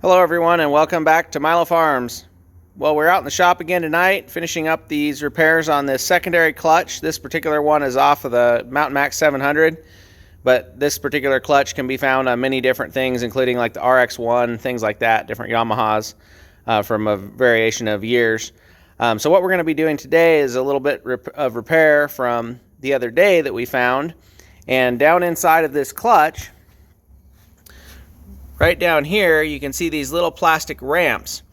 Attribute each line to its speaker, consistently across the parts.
Speaker 1: Hello everyone and welcome back to Milo Farms. Well, we're out in the shop again tonight finishing up these repairs on this secondary clutch. This particular one is off of the Mountain Max 700, but this particular clutch can be found on many different things, including like the RX1, things like that, different Yamahas from a variation of years. So what we're going to be doing today is a little bit of repair from the other day that we found. And down inside of this clutch, right down here, you can see these little plastic ramps.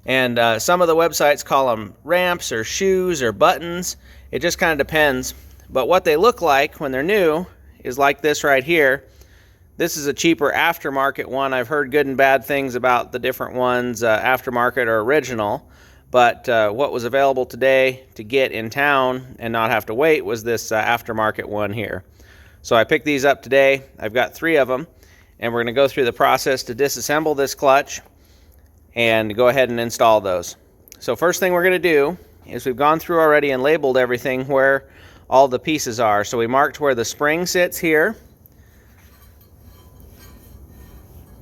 Speaker 1: And some of the websites call them ramps or shoes or buttons. It just kind of depends. But what they look like when they're new is like this right here. This is a cheaper aftermarket one. I've heard good and bad things about the different ones, aftermarket or original. But what was available today to get in town and not have to wait was this aftermarket one here. So I picked these up today. I've got 3 of them. And we're going to go through the process to disassemble this clutch and go ahead and install those. So first thing we're going to do is we've gone through already and labeled everything where all the pieces are. So we marked where the spring sits here.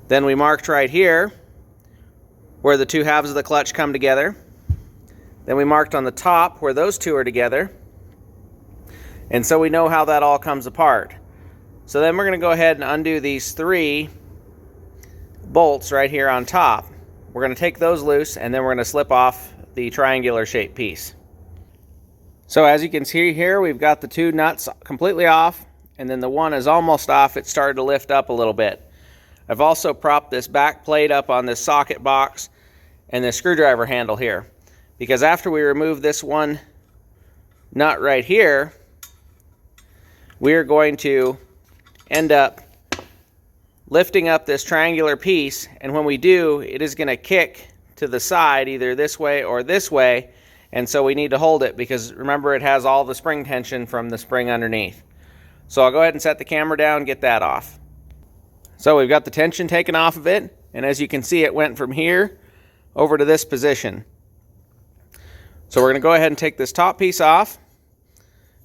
Speaker 1: Then we marked right here where the 2 halves of the clutch come together. Then we marked on the top where those 2 are together. And so we know how that all comes apart. So then we're going to go ahead and undo these 3 bolts right here on top. We're going to take those loose and then we're going to slip off the triangular shaped piece. So as you can see here, we've got the 2 nuts completely off, and then the one is almost off. It started to lift up a little bit. I've also propped this back plate up on this socket box and the screwdriver handle here, because after we remove this one nut right here, we're going to end up lifting up this triangular piece, and when we do, it is going to kick to the side either this way or this way, and so we need to hold it because remember, it has all the spring tension from the spring underneath. So I'll go ahead and set the camera down and get that off. So we've got the tension taken off of it, and as you can see, it went from here over to this position. So we're going to go ahead and take this top piece off,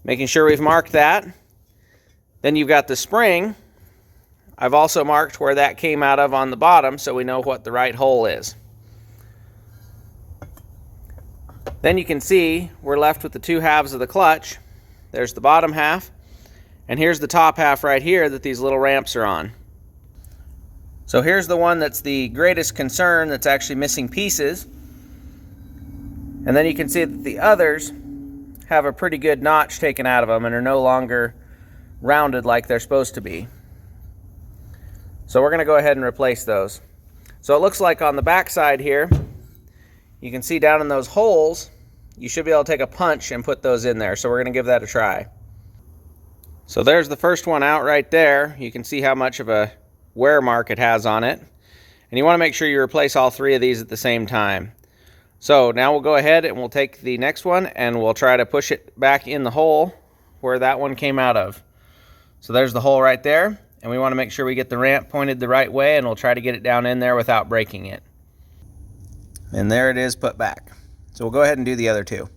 Speaker 1: making sure we've marked that. Then you've got the spring. I've also marked where that came out of on the bottom so we know what the right hole is. Then you can see we're left with the 2 halves of the clutch. There's the bottom half, and here's the top half right here that these little ramps are on. So here's the one that's the greatest concern, that's actually missing pieces. And then you can see that the others have a pretty good notch taken out of them and are no longer rounded like they're supposed to be. So we're going to go ahead and replace those. So it looks like on the back side here, you can see down in those holes, you should be able to take a punch and put those in there. So we're going to give that a try. So there's the first one out right there. You can see how much of a wear mark it has on it. And you want to make sure you replace all 3 of these at the same time. So now we'll go ahead and we'll take the next one and we'll try to push it back in the hole where that one came out of. So there's the hole right there, and we want to make sure we get the ramp pointed the right way, and we'll try to get it down in there without breaking it. And there it is put back. So we'll go ahead and do the other 2.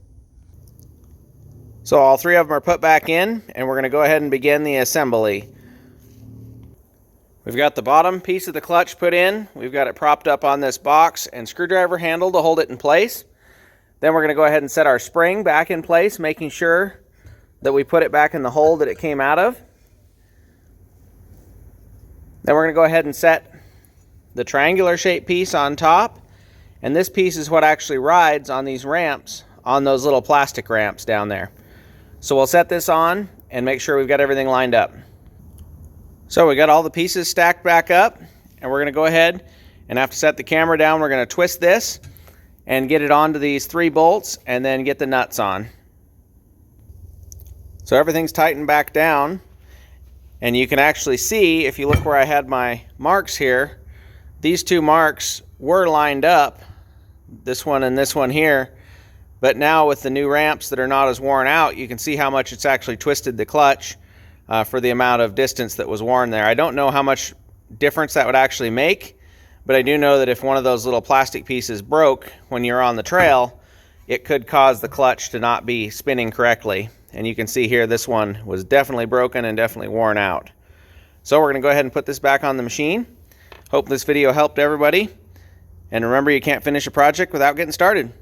Speaker 1: So all 3 of them are put back in, and we're going to go ahead and begin the assembly. We've got the bottom piece of the clutch put in. We've got it propped up on this box and screwdriver handle to hold it in place. Then we're going to go ahead and set our spring back in place, making sure that we put it back in the hole that it came out of. Then we're going to go ahead and set the triangular shaped piece on top, and this piece is what actually rides on these ramps, on those little plastic ramps down there. So we'll set this on and make sure we've got everything lined up. So we got all the pieces stacked back up, and we're going to go ahead and have to set the camera down. We're going to twist this and get it onto these 3 bolts and then get the nuts on. So everything's tightened back down. And you can actually see, if you look where I had my marks here, these 2 marks were lined up, this one and this one here. But now with the new ramps that are not as worn out, you can see how much it's actually twisted the clutch for the amount of distance that was worn there. I don't know how much difference that would actually make, but I do know that if one of those little plastic pieces broke when you're on the trail, it could cause the clutch to not be spinning correctly. And you can see here, this one was definitely broken and definitely worn out. So we're going to go ahead and put this back on the machine. Hope this video helped everybody. And remember, you can't finish a project without getting started.